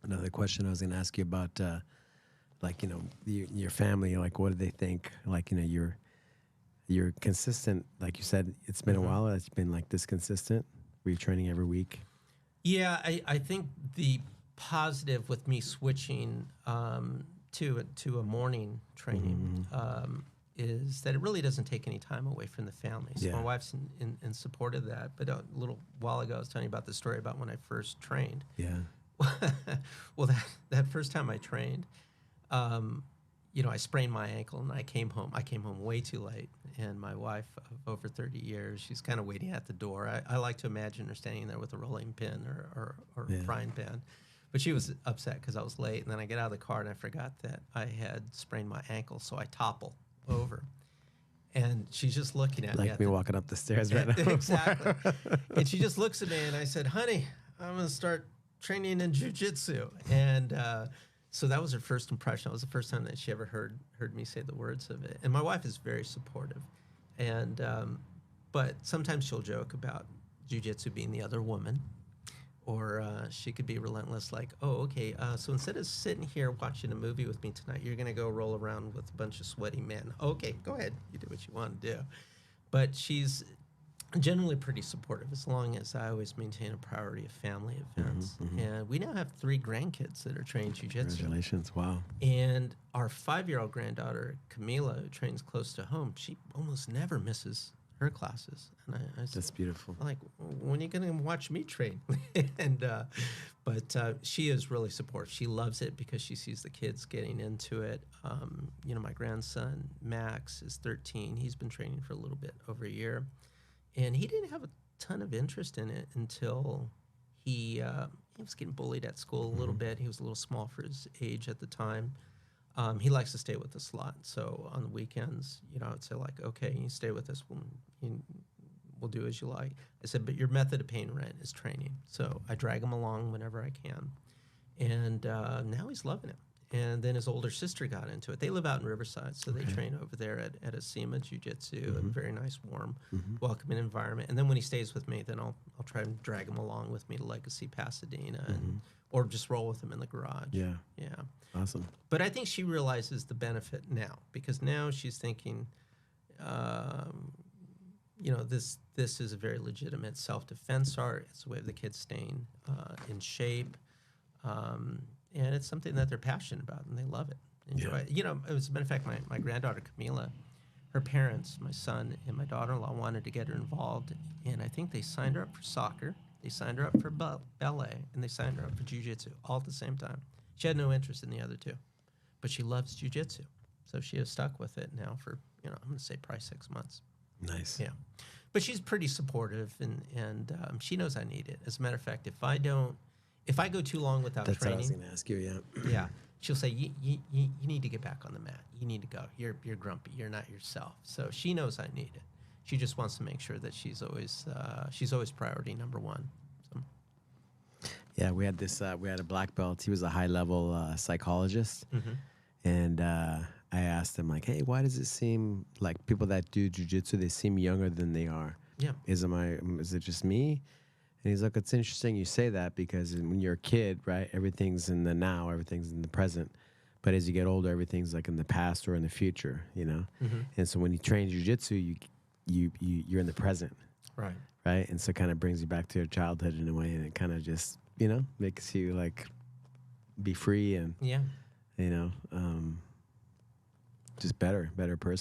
Another question I was going to ask you about, like, your family, like, what do they think? Like, you're consistent. Like you said, it's been a while. It's been like this consistent. Were you training every week? Yeah, I think the positive with me switching to a morning training is that it really doesn't take any time away from the family. So Yeah. my wife's in support of that. But a little while ago, I was telling you about the story about when I first trained. Yeah. Well, that first time I trained, I sprained my ankle and I came home. I came home way too late, and my wife of over 30 years, she's kind of waiting at the door. I like to imagine her standing there with a rolling pin or Yeah. a frying pan, but she was upset because I was late. And then I get out of the car and I forgot that I had sprained my ankle, so I topple over. And she's just looking at me. Like me walking up the stairs right now. Exactly. And she just looks at me, and I said, "Honey, I'm going to start training in Jiu Jitsu." And so that was her first impression. That was the first time that she ever heard me say the words of it. And my wife is very supportive. And but sometimes she'll joke about Jiu Jitsu being the other woman. Or she could be relentless, like, "Oh, okay, so instead of sitting here watching a movie with me tonight, you're going to go roll around with a bunch of sweaty men. Okay, go ahead. You do what you want to do." But she's generally pretty supportive, as long as I always maintain a priority of family events. And we now have 3 grandkids that are trained jiu-jitsu. Congratulations. Wow. And our 5-year-old granddaughter, Camila, who trains close to home, she almost never misses her classes. And I said, That's beautiful. like, when are you going to watch me train? And but she is really supportive. She loves it because she sees the kids getting into it. My grandson Max is 13. He's been training for a little bit over a year, and he didn't have a ton of interest in it until he was getting bullied at school a little bit. He was a little small for his age at the time. He likes to stay with us a lot. So on the weekends, I'd say, like, "Okay, you stay with us. We'll do as you like." I said, "But your method of paying rent is training." So I drag him along whenever I can. And now he's loving it. And then his older sister got into it. They live out in Riverside, so they train over there at Asima Jiu Jitsu, a very nice, warm, welcoming environment. And then when he stays with me, then I'll try and drag him along with me to Legacy Pasadena, or just roll with him in the garage. Yeah. Yeah. Awesome. But I think she realizes the benefit now, because now she's thinking, this is a very legitimate self-defense art. It's a way of the kids staying in shape. And it's something that they're passionate about, and they love it. Enjoy it. As a matter of fact, my granddaughter, Camila, her parents, my son and my daughter-in-law, wanted to get her involved, and I think they signed her up for soccer, they signed her up for ballet, and they signed her up for jiu-jitsu all at the same time. She had no interest in the other 2, but she loves jiu-jitsu. So she has stuck with it now for, I'm going to say probably 6 months. Nice. Yeah. But she's pretty supportive, and she knows I need it. As a matter of fact, if I go too long without That's training, what I was going to ask you, yeah. yeah, she'll say, you need to get back on the mat. You need to go. You're grumpy. You're not yourself. So she knows I need it. She just wants to make sure that she's always priority number 1. So. Yeah, we had a black belt. He was a high-level psychologist. And I asked him, like, "Hey, why does it seem like people that do jiu-jitsu, they seem younger than they are? Yeah. Is it just me?" And he's like, "It's interesting you say that, because when you're a kid, right, everything's in the now, everything's in the present. But as you get older, everything's like in the past or in the future, And so when you train jiu-jitsu, you're in the present, Right. right? And so it kind of brings you back to your childhood in a way, and it kind of just, makes you like be free and, Yeah. just better person."